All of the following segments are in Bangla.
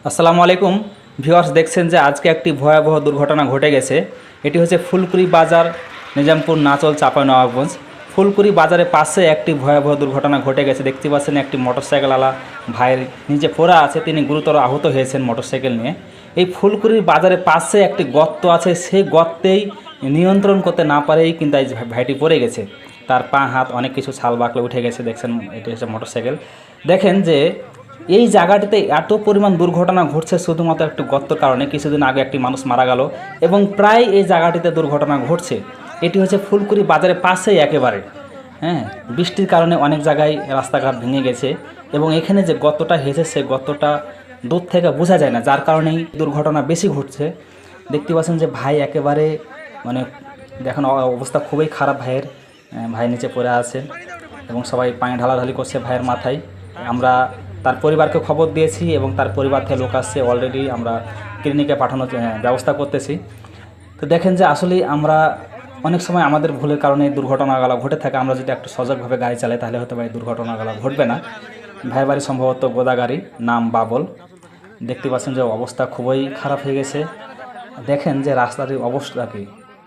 আসসালামু আলাইকুম ভিউয়ার্স, দেখছেন যে আজকে একটি ভয়াবহ দুর্ঘটনা ঘটে গেছে। এটি হচ্ছে ফুলকুড়ি বাজার, নিজামপুর নাচল চাঁপাইনবাবগঞ্জ। ফুলকুড়ি বাজারের পাশে একটি ভয়াবহ দুর্ঘটনা ঘটে গেছে। দেখতে পাচ্ছেন একটি মোটরসাইকেলওয়ালা ভাইয়ের নিচে পড়া আছে, তিনি গুরুতর আহত হয়েছেন মোটরসাইকেল নিয়ে। এই ফুলকুড়ির বাজারের পাশে একটি গর্ত আছে, সেই গর্তেই নিয়ন্ত্রণ করতে না পারেই কিন্তু এই ভাইটি পড়ে গেছে। তার পা হাত অনেক কিছু ছাল বাকলে উঠে গেছে। দেখছেন এটি হচ্ছে মোটরসাইকেল। দেখেন যে এই জায়গাটিতে এত পরিমাণ দুর্ঘটনা ঘটছে শুধুমাত্র একটু গর্তের কারণে। কিছুদিন আগে একটি মানুষ মারা গেল এবং প্রায় এই জায়গাটিতে দুর্ঘটনা ঘটছে। এটি হচ্ছে ফুলকুড়ি বাজারের পাশেই একেবারে। হ্যাঁ, বৃষ্টির কারণে অনেক জায়গায় রাস্তাঘাট ভেঙে গেছে এবং এখানে যে গর্তটা হয়েছে সেই গর্তটা দূর থেকে বোঝা যায় না, যার কারণেই দুর্ঘটনা বেশি ঘটছে। দেখতে পাচ্ছেন যে ভাই একেবারে মানে দেখেন অবস্থা খুবই খারাপ ভাইয়ের। ভাই নিচে পড়ে আছে এবং সবাই পানি ঢালাঢালি করছে ভাইয়ের মাথায়। আমরা তার পরিবারকে খবর দিয়েছি এবং তার পরিবার থেকে লোক আসছে, অলরেডি আমরা ক্লিনিকে পাঠানোর ব্যবস্থা করতেছি। তো দেখেন যে আসলে আমরা অনেক সময় আমাদের ভুলের কারণে দুর্ঘটনাগুলো ঘটে থাকে। আমরা যদি একটু সজাগভাবে গাড়ি চালাই তাহলে হয়তো এই দুর্ঘটনাগুলো ঘটবে না। ভাইয়ের বাড়ি সম্ভবত গোদাগাড়ি, নাম বাবল। দেখতে পাচ্ছেন যে অবস্থা খুবই খারাপ হয়ে গেছে। দেখেন যে রাস্তাটির অবস্থা কি।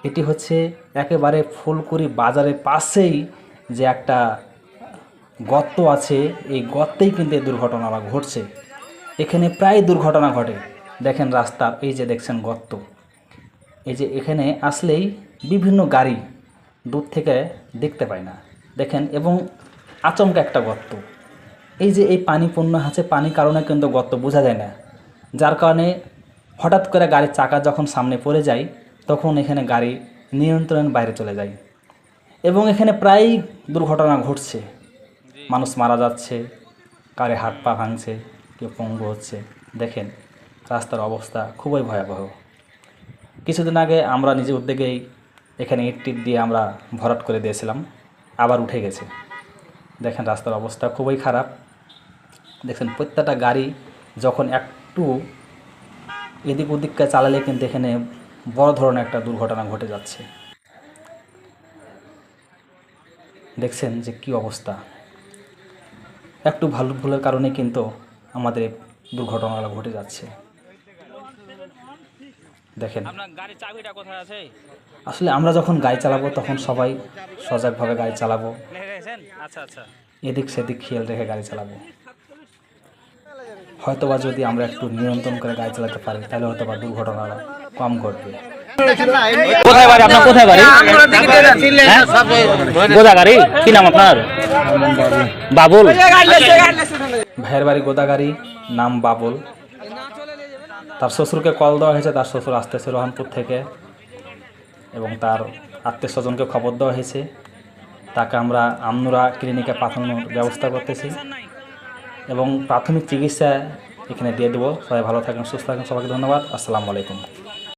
এটি হচ্ছে একেবারে ফুলকুড়ি বাজারের পাশেই যে একটা গর্ত আছে, এই গর্তেই কিন্তু এই দুর্ঘটনাটা ঘটছে। এখানে প্রায় দুর্ঘটনা ঘটে। দেখেন রাস্তা, এই যে দেখছেন গর্ত, এই যে এখানে আসলেই বিভিন্ন গাড়ি দূর থেকে দেখতে পায় না। দেখেন এবং আচমকা একটা গর্ত। এই যে এই পানি পূর্ণ আছে, পানির কারণে কিন্তু গর্ত বোঝা যায় না, যার কারণে হঠাৎ করে গাড়ির চাকা যখন সামনে পড়ে যায় তখন এখানে গাড়ি নিয়ন্ত্রণের বাইরে চলে যায় এবং এখানে প্রায় দুর্ঘটনা ঘটছে। মানুষ মারা যাচ্ছে, কারে হাত পা ভাঙছে, কেউ পঙ্গু হচ্ছে। দেখেন রাস্তার অবস্থা খুবই ভয়াবহ। কিছুদিন আগে আমরা নিজে উদ্যোগেই এখানে ইট টিট দিয়ে আমরা ভরাট করে দিয়েছিলাম, আবার উঠে গেছে। দেখেন রাস্তার অবস্থা খুবই খারাপ। দেখছেন প্রত্যেকটা গাড়ি যখন একটু এদিক ওদিককে চালালে কিন্তু এখানে বড় ধরনের একটা দুর্ঘটনা ঘটে যাচ্ছে। দেখছেন যে কি অবস্থা। একটু ভালো ভুলের কারণে কিন্তু আমাদের দুর্ঘটনাগুলো ঘটে যাচ্ছে। দেখেন আসলে আমরা যখন গাড়ি চালাবো তখন সবাই সজাগভাবে গাড়ি চালাবো, এদিক সেদিক খেয়াল রেখে গাড়ি চালাবো। হয়তোবা যদি আমরা একটু নিয়ন্ত্রণ করে গাড়ি চালাতে পারি তাহলে হয়তোবা দুর্ঘটনাটা কম ঘটবে। কোথায় বাড়ি আপনার? কোথায় বাড়ি? গোদাগাড়ি। কি নাম আপনার? বাবুল। ভাইয়ের বাড়ি গোদাগাড়ি, নাম বাবুল। তার শ্বশুরকে কল দেওয়া হয়েছে, তার শ্বশুর আসতেছে রহনপুর থেকে এবং তার আত্মীয় স্বজনকে খবর দেওয়া হয়েছে। তাকে আমরা আমনুরা ক্লিনিকে পাঠানোর ব্যবস্থা করতেছি এবং প্রাথমিক চিকিৎসা এখানে দিয়ে দেবো। সবাই ভালো থাকেন, সুস্থ থাকেন। সবাইকে ধন্যবাদ। আসসালামু আলাইকুম।